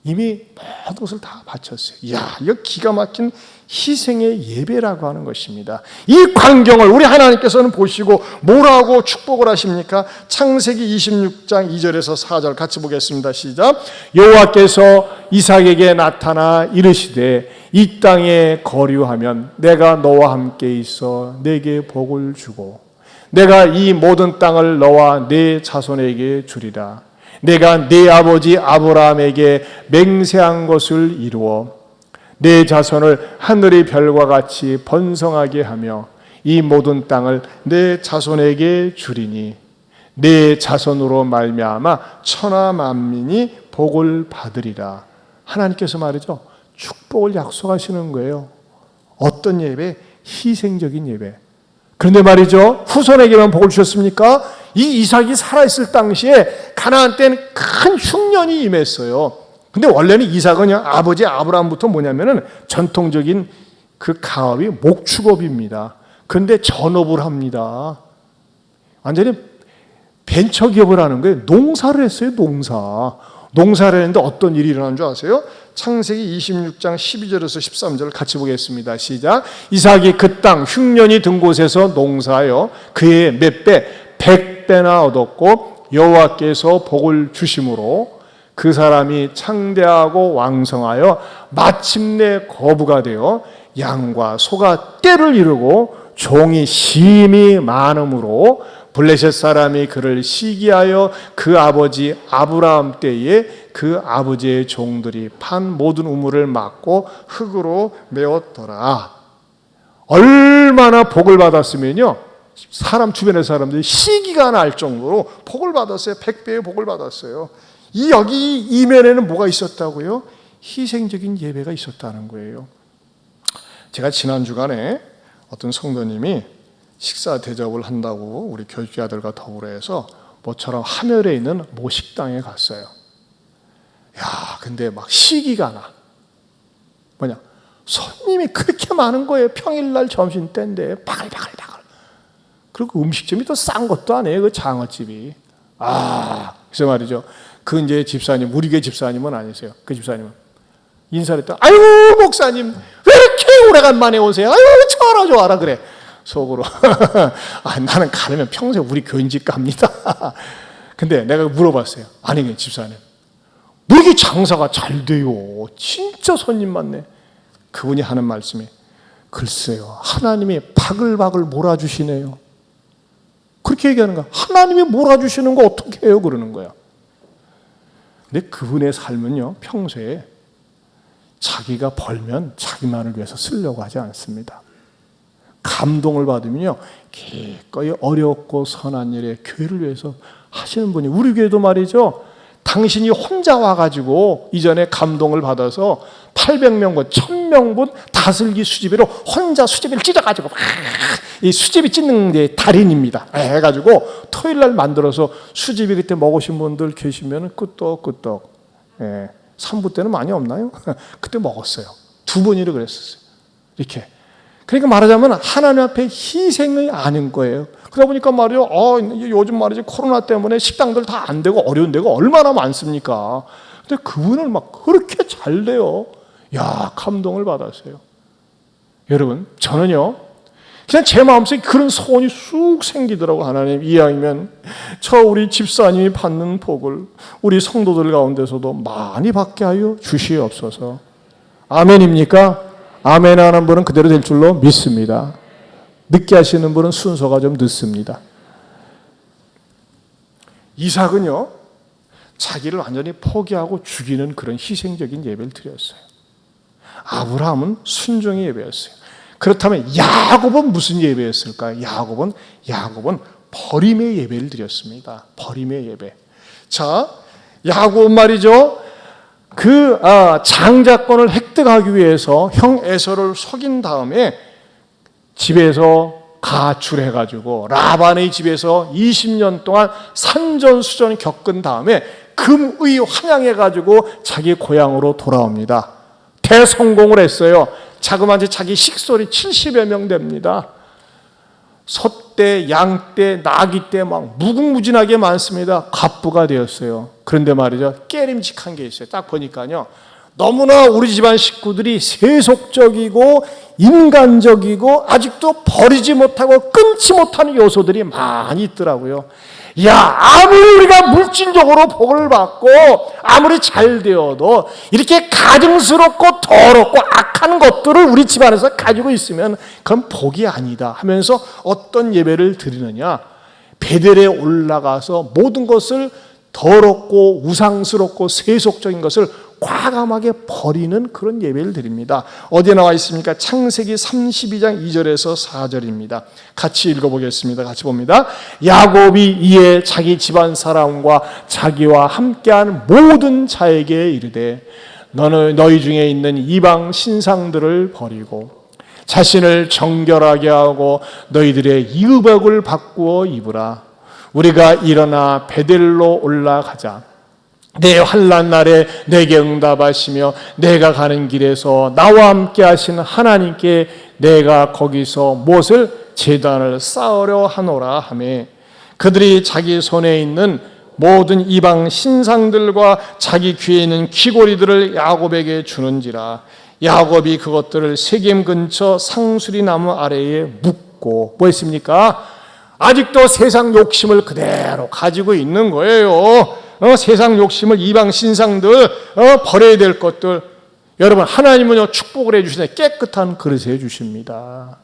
이미 모든 것을 다 바쳤어요. 이야, 이거 기가 막힌 희생의 예배라고 하는 것입니다. 이 광경을 우리 하나님께서는 보시고 뭐라고 축복을 하십니까? 창세기 26장 2절에서 4절 같이 보겠습니다. 시작. 여호와께서 이삭에게 나타나 이르시되 이 땅에 거류하면 내가 너와 함께 있어 내게 복을 주고 내가 이 모든 땅을 너와 네 자손에게 주리라. 내가 네 아버지 아브라함에게 맹세한 것을 이루어 내 자손을 하늘의 별과 같이 번성하게 하며 이 모든 땅을 내 자손에게 주리니 내 자손으로 말미암아 천하 만민이 복을 받으리라. 하나님께서 말이죠, 축복을 약속하시는 거예요. 어떤 예배? 희생적인 예배. 그런데 말이죠, 후손에게만 복을 주셨습니까? 이 이삭이 살아있을 당시에 가나안 때는 큰 흉년이 임했어요. 근데 원래는 이삭은요, 아버지 아브라함부터 뭐냐면은 전통적인 그 가업이 목축업입니다. 그런데 전업을 합니다. 완전히 벤처기업을 하는 거예요. 농사를 했어요, 농사를 했는데 어떤 일이 일어난 줄 아세요? 창세기 26장 12절에서 13절을 같이 보겠습니다. 시작. 이삭이 그 땅 흉년이 든 곳에서 농사하여 그의 몇 배, 100배나 얻었고 여호와께서 복을 주심으로 그 사람이 창대하고 왕성하여 마침내 거부가 되어 양과 소가 떼를 이루고 종이 심히 많음으로 블레셋 사람이 그를 시기하여 그 아버지 아브라함 때에 그 아버지의 종들이 판 모든 우물을 막고 흙으로 메웠더라. 얼마나 복을 받았으면요, 사람 주변의 사람들이 시기가 날 정도로 복을 받았어요. 100배의 복을 받았어요. 여기 이면에는 뭐가 있었다고요? 희생적인 예배가 있었다는 거예요. 제가 지난 주간에 어떤 성도님이 식사 대접을 한다고 우리 교육자들과 더불어 해서 모처럼 하멸에 있는 모 식당에 갔어요. 야, 근데 막 시기가 나. 뭐냐? 손님이 그렇게 많은 거예요. 평일날 점심때인데 바글바글. 그리고 음식점이 또 싼 것도 아니에요. 그 장어집이. 그래서 말이죠. 그 이제 집사님, 우리 교회 집사님은 아니세요. 그 집사님은 인사를 했다. 아유, 목사님, 왜 이렇게 오래간만에 오세요? 아유, 전화 좀 와라 그래. 속으로. 나는 가려면 평생 우리 교인집 갑니다. 근데 내가 물어봤어요. 아니, 집사님, 왜 이렇게 장사가 잘 돼요? 진짜 손님 많네. 그분이 하는 말씀이, 글쎄요, 하나님이 바글바글 몰아주시네요. 그렇게 얘기하는 거야. 하나님이 몰아주시는 거 어떻게 해요? 그러는 거야. 근데 그분의 삶은요, 평소에 자기가 벌면 자기만을 위해서 쓰려고 하지 않습니다. 감동을 받으면요, 기꺼이 어렵고 선한 일에 교회를 위해서 하시는 분이, 우리 교회도 말이죠, 당신이 혼자 와가지고 이전에 감동을 받아서 800명분, 1000명분 다슬기 수제비로 혼자 수제비를 찢어가지고 이 수제비 찢는 게 달인입니다. 해가지고 토요일날 만들어서 수제비 그때 먹으신 분들 계시면 끄떡끄떡. 3부 때는 많이 없나요? 그때 먹었어요. 2번이나 그랬었어요. 이렇게. 그러니까 말하자면 하나님 앞에 희생이 아닌 거예요. 그러다 보니까 말이요, 요즘 말이지 코로나 때문에 식당들 다 안 되고 어려운 데가 얼마나 많습니까? 근데 그분을 막 그렇게 잘 돼요. 야, 감동을 받았어요. 여러분, 저는요, 그냥 제 마음속에 그런 소원이 쑥 생기더라고. 하나님, 이왕이면 저 우리 집사님이 받는 복을 우리 성도들 가운데서도 많이 받게 하여 주시옵소서. 아멘입니까? 아멘 하는 분은 그대로 될 줄로 믿습니다. 늦게 하시는 분은 순서가 좀 늦습니다. 이삭은요, 자기를 완전히 포기하고 죽이는 그런 희생적인 예배를 드렸어요. 아브라함은 순종의 예배였어요. 그렇다면 야곱은 무슨 예배였을까요? 야곱은 버림의 예배를 드렸습니다. 버림의 예배. 자, 야곱 말이죠. 장자권을 획득하기 위해서 형 에서를 속인 다음에 집에서 가출해가지고 라반의 집에서 20년 동안 산전수전 겪은 다음에 금의 환영해가지고 자기 고향으로 돌아옵니다. 대성공을 했어요. 자그마치 자기 식솔이 70여 명 됩니다. 소떼, 양떼, 나귀떼 막 무궁무진하게 많습니다. 갑부가 되었어요. 그런데 말이죠, 깨림직한 게 있어요. 딱 보니까요, 너무나 우리 집안 식구들이 세속적이고 인간적이고 아직도 버리지 못하고 끊지 못하는 요소들이 많이 있더라고요. 야, 아무리 우리가 물질적으로 복을 받고 아무리 잘 되어도 이렇게 가증스럽고 더럽고 악한 것들을 우리 집안에서 가지고 있으면 그건 복이 아니다 하면서 어떤 예배를 드리느냐, 베델에 올라가서 모든 것을 더럽고 우상스럽고 세속적인 것을 과감하게 버리는 그런 예배를 드립니다. 어디에 나와 있습니까? 창세기 32장 2절에서 4절입니다. 같이 읽어보겠습니다. 같이 봅니다. 야곱이 이에 자기 집안 사람과 자기와 함께한 모든 자에게 이르되 너는 너희 중에 있는 이방 신상들을 버리고 자신을 정결하게 하고 너희들의 이의복을 바꾸어 입으라. 우리가 일어나 베델로 올라가자. 내 환난 날에 내게 응답하시며 내가 가는 길에서 나와 함께 하신 하나님께 내가 거기서 무엇을 제단을 쌓으려 하노라 하매 그들이 자기 손에 있는 모든 이방 신상들과 자기 귀에 있는 귀고리들을 야곱에게 주는지라. 야곱이 그것들을 세겜 근처 상수리 나무 아래에 묻고 뭐 했습니까? 아직도 세상 욕심을 그대로 가지고 있는 거예요. 세상 욕심을, 이방 신상들, 버려야 될 것들. 여러분, 하나님은요, 축복을 해주시네. 깨끗한 그릇에 해주십니다.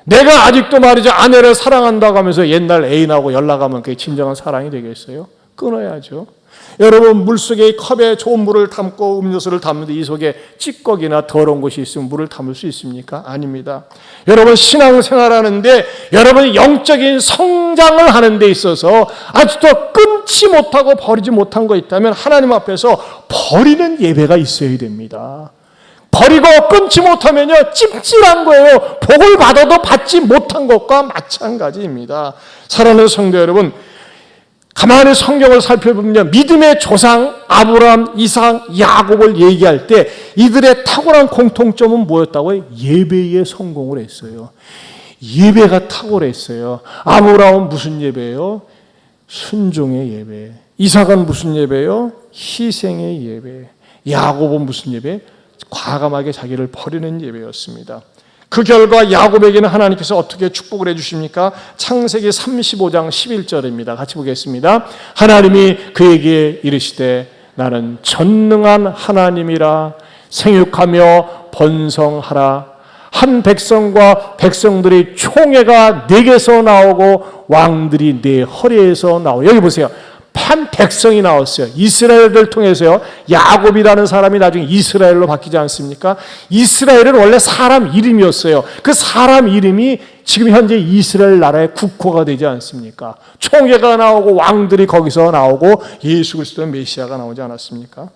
내가 아직도 말이죠, 아내를 사랑한다고 하면서 옛날 애인하고 연락하면 그게 진정한 사랑이 되겠어요? 끊어야죠. 여러분, 물속에 컵에 좋은 물을 담고 음료수를 담는데 이 속에 찌꺼기나 더러운 것이 있으면 물을 담을 수 있습니까? 아닙니다. 여러분, 신앙생활하는데 여러분이 영적인 성장을 하는 데 있어서 아직도 끊지 못하고 버리지 못한 거 있다면 하나님 앞에서 버리는 예배가 있어야 됩니다. 버리고 끊지 못하면요, 찝찝한 거예요. 복을 받아도 받지 못한 것과 마찬가지입니다. 사랑하는 성도 여러분, 가만히 성경을 살펴보면 믿음의 조상 아브라함, 이삭, 야곱을 얘기할 때 이들의 탁월한 공통점은 뭐였다고요? 예배에 성공을 했어요. 예배가 탁월했어요. 아브라함은 무슨 예배예요? 순종의 예배. 이삭은 무슨 예배예요? 희생의 예배. 야곱은 무슨 예배? 과감하게 자기를 버리는 예배였습니다. 그 결과 야곱에게는 하나님께서 어떻게 축복을 해주십니까? 창세기 35장 11절입니다. 같이 보겠습니다. 하나님이 그에게 이르시되 나는 전능한 하나님이라 생육하며 번성하라. 한 백성과 백성들의 총회가 내게서 나오고 왕들이 내 허리에서 나오고. 여기 보세요. 한 백성이 나왔어요. 이스라엘을 통해서요. 야곱이라는 사람이 나중에 이스라엘로 바뀌지 않습니까? 이스라엘은 원래 사람 이름이었어요. 그 사람 이름이 지금 현재 이스라엘 나라의 국호가 되지 않습니까? 총회가 나오고 왕들이 거기서 나오고 예수 그리스도 메시아가 나오지 않았습니까?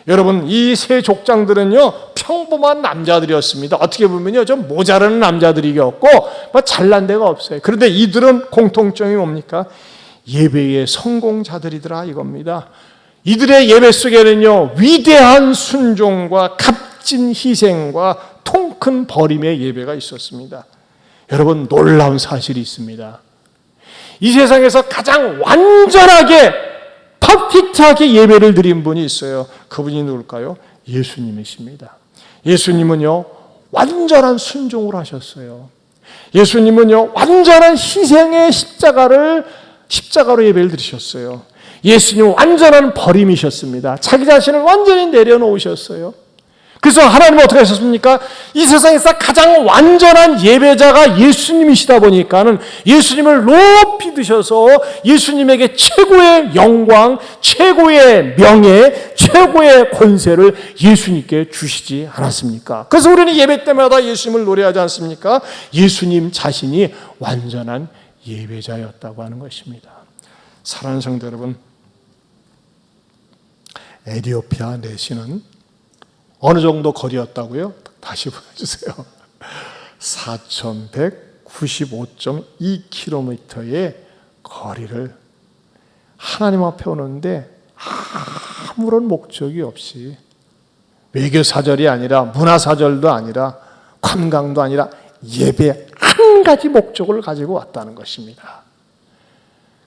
여러분, 이 세 족장들은요 평범한 남자들이었습니다. 어떻게 보면요 좀 모자라는 남자들이었고 뭐 잘난 데가 없어요. 그런데 이들은 공통점이 뭡니까? 예배의 성공자들이더라 이겁니다. 이들의 예배 속에는요 위대한 순종과 값진 희생과 통큰 버림의 예배가 있었습니다. 여러분, 놀라운 사실이 있습니다. 이 세상에서 가장 완전하게 퍼펙트하게 예배를 드린 분이 있어요. 그분이 누굴까요? 예수님이십니다. 예수님은요 완전한 순종을 하셨어요. 예수님은요 완전한 희생의 십자가로 예배를 드리셨어요. 예수님은 완전한 버림이셨습니다. 자기 자신을 완전히 내려놓으셨어요. 그래서 하나님은 어떻게 하셨습니까? 이 세상에서 가장 완전한 예배자가 예수님이시다 보니까는 예수님을 높이 드셔서 예수님에게 최고의 영광, 최고의 명예, 최고의 권세를 예수님께 주시지 않았습니까? 그래서 우리는 예배 때마다 예수님을 노래하지 않습니까? 예수님 자신이 완전한 예배자였다고 하는 것입니다. 사랑하는 성도 여러분, 에티오피아 내시는 어느 정도 거리였다고요? 다시 보여주세요. 4,195.2km의 거리를 하나님 앞에 오는데 아무런 목적이 없이 외교사절이 아니라 문화사절도 아니라 관광도 아니라 예배 한 가지 목적을 가지고 왔다는 것입니다.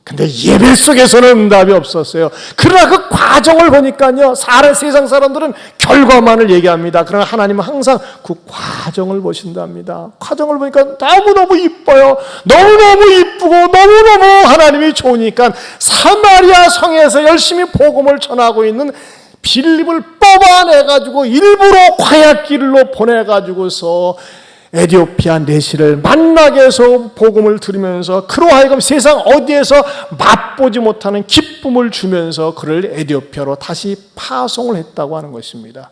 근데 예배 속에서는 응답이 없었어요. 그러나 그 과정을 보니까요, 세상 사람들은 결과만을 얘기합니다. 그러나 하나님은 항상 그 과정을 보신답니다. 과정을 보니까 너무너무 이뻐요. 너무너무 이쁘고 너무너무 하나님이 좋으니까 사마리아 성에서 열심히 복음을 전하고 있는 빌립을 뽑아내가지고 일부러 광야길로 보내가지고서 에티오피아 내시를 만나게 해서 복음을 들으면서 그로 하여금 세상 어디에서 맛보지 못하는 기쁨을 주면서 그를 에티오피아로 다시 파송을 했다고 하는 것입니다.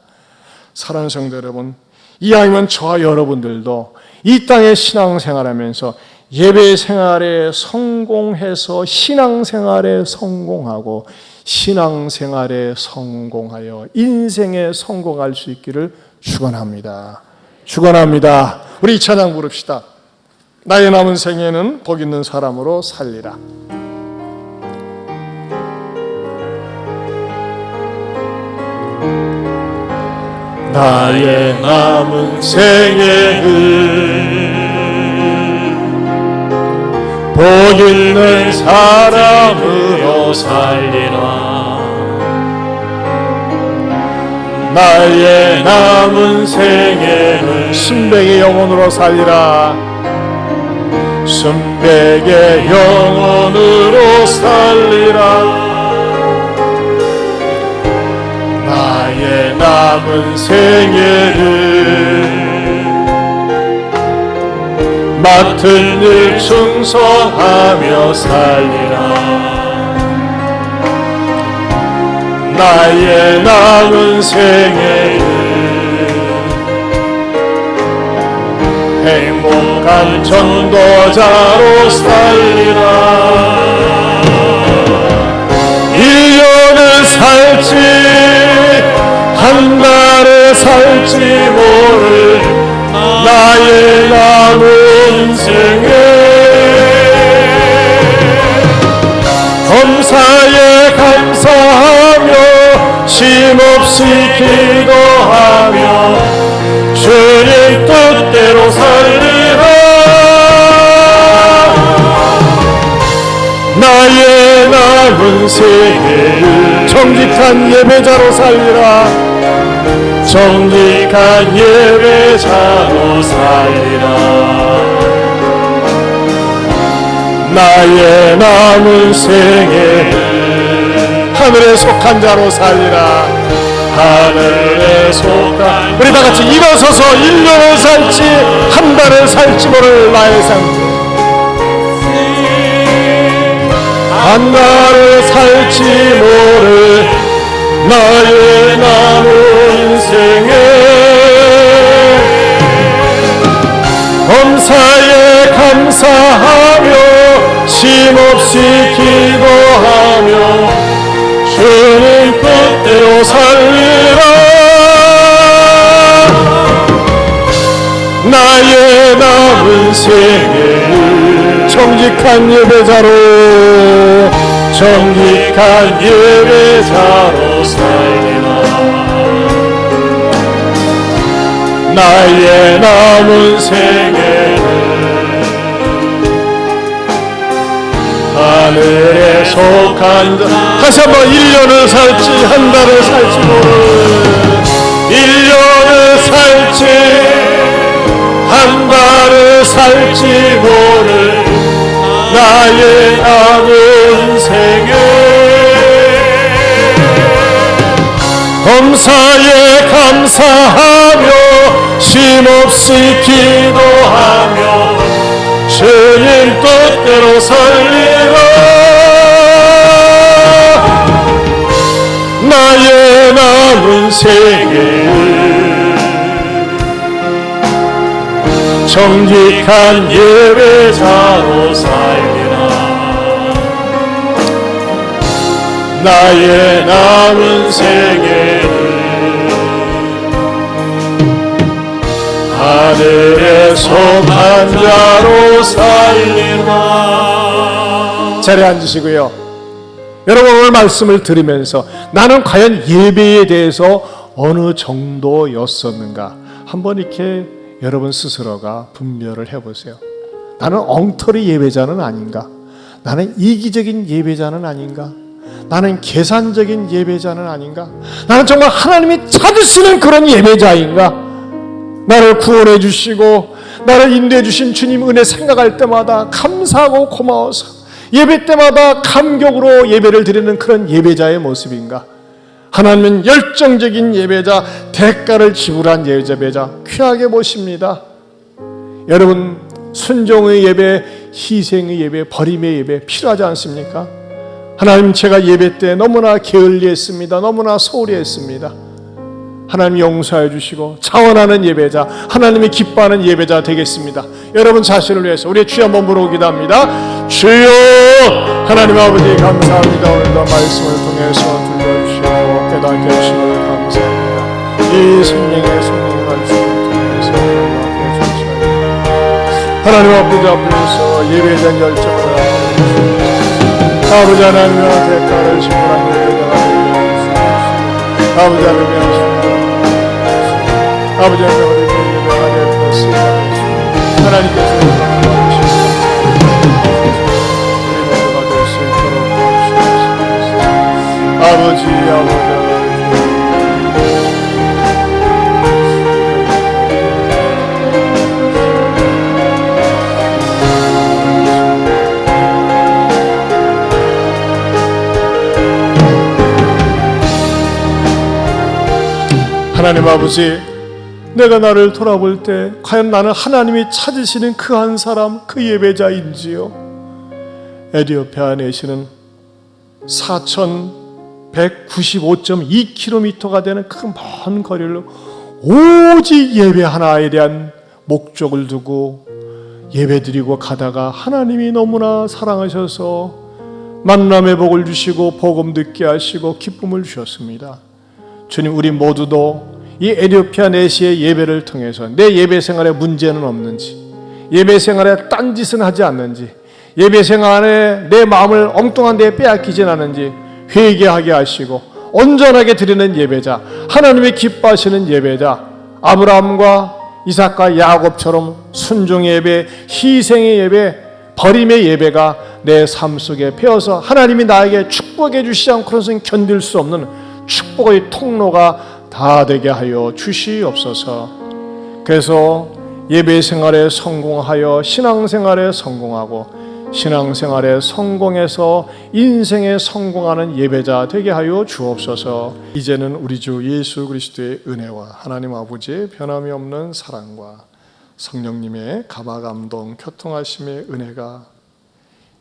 사랑하는 성도 여러분, 이왕이면 저와 여러분들도 이 땅에 신앙생활하면서 예배 생활에 성공해서 신앙생활에 성공하고 신앙생활에 성공하여 인생에 성공할 수 있기를 축원합니다. 축원합니다. 우리 이 찬양 부릅시다. 나의 남은 생에는 복 있는 사람으로 살리라. 나의 남은 생에는 복 있는 사람으로 살리라. 나의 남은 생에는 순백의 영혼으로 살리라. 순백의 영혼으로 살리라. 나의 남은 생에는 맡은 일 충성하며 살리라. 나의 남은 생에는 행복한 전도자로 살리라. 1년을 살지 한 달을 살지 모를 나의 남은 생에 범사에 감사하며 쉼없이 기도하며 주님 뜻대로 살리라. 나의 남은 생애를 정직한 예배자로 살리라. 정직한 예배자로 살리라. 나의 남은 생애를 하늘에 속한 자로 살리라. 하늘에 속한 우리 다 같이 일어서서 1년을 살지 한 달을 살지 모를 나의 삶. 한 날을 살지 모를 나의 남은 생에 범사에 감사하며 쉼없이 기도하며 주님 뜻대로 살리라. 나의 남은 생애를 정직한 예배자로 살리라. 나의 남은 생애를 하늘에 속한 자. 다시 한번 1년을 살지 한 달을 살지 모를 1년을 살지 한 달을 살지 모를 나의 남은 생애 범사에 감사하며 쉼없이 기도하며 주님 뜻대로 살리라. 나의 남은 생애를 정직한 예배자로 살리라. 나의 남은 생애를 하늘에 속한 자로 살리라. 자리에 앉으시고요. 여러분, 오늘 말씀을 들으면서 나는 과연 예배에 대해서 어느 정도였었는가 한번 이렇게 여러분 스스로가 분별을 해보세요. 나는 엉터리 예배자는 아닌가? 나는 이기적인 예배자는 아닌가? 나는 계산적인 예배자는 아닌가? 나는 정말 하나님이 찾으시는 그런 예배자인가? 나를 구원해 주시고 나를 인도해 주신 주님 은혜 생각할 때마다 감사하고 고마워서 예배 때마다 감격으로 예배를 드리는 그런 예배자의 모습인가? 하나님은 열정적인 예배자, 대가를 지불한 예배자 귀하게 보십니다. 여러분, 순종의 예배, 희생의 예배, 버림의 예배 필요하지 않습니까? 하나님, 제가 예배 때 너무나 게을리했습니다. 너무나 소홀히 했습니다. 하나님 용서해 주시고 자원하는 예배자, 하나님이 기뻐하는 예배자 되겠습니다. 여러분 자신을 위해서 우리 주여 한번 부르기도 합니다. 주여, 하나님 아버지 감사합니다. 오늘도 말씀을 통해서 들려주시고 깨닫게 해주시고 감사합니다. 이 생명의 말씀을 통해서 하나님 아버지 앞에서 예배에 대한 열정을 아버지 하나님의 대가를 지불한 예배자가 되게 하시옵소서. 아버지 하나님의 아버지 하나님 우리 예배가 될 것을 하나님께서 우리 모두가 될 수 있도록 도와주시옵소서. 아버지 하나님 아버지, 내가 나를 돌아볼 때 과연 나는 하나님이 찾으시는 그 한 사람, 그 예배자인지요? 에티오피아 내시는 4,195.2km가 되는 그 먼 거리를 오직 예배 하나에 대한 목적을 두고 예배드리고 가다가 하나님이 너무나 사랑하셔서 만남의 복을 주시고 복음 듣게 하시고 기쁨을 주셨습니다. 주님, 우리 모두도 이 에티오피아 내시의 예배를 통해서 내 예배 생활에 문제는 없는지, 예배 생활에 딴짓은 하지 않는지, 예배 생활에 내 마음을 엉뚱한 데에 빼앗기진 않은지 회개하게 하시고 온전하게 드리는 예배자, 하나님이 기뻐하시는 예배자, 아브라함과 이삭과 야곱처럼 순종의 예배, 희생의 예배, 버림의 예배가 내 삶 속에 배어서 하나님이 나에게 축복해 주시지 않고는 견딜 수 없는 축복의 통로가 다 되게 하여 주시옵소서. 그래서 예배 생활에 성공하여 신앙생활에 성공하고 신앙생활에 성공해서 인생에 성공하는 예배자 되게 하여 주옵소서. 이제는 우리 주 예수 그리스도의 은혜와 하나님 아버지의 변함이 없는 사랑과 성령님의 가마감동 교통하심의 은혜가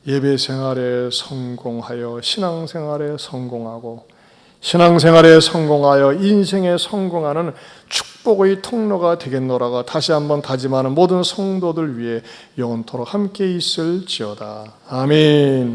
예배 생활에 성공하여 신앙생활에 성공하고 신앙생활에 성공하여 인생에 성공하는 축복의 통로가 되겠노라가 다시 한번 다짐하는 모든 성도들 위해 영원토록 함께 있을지어다. 아멘.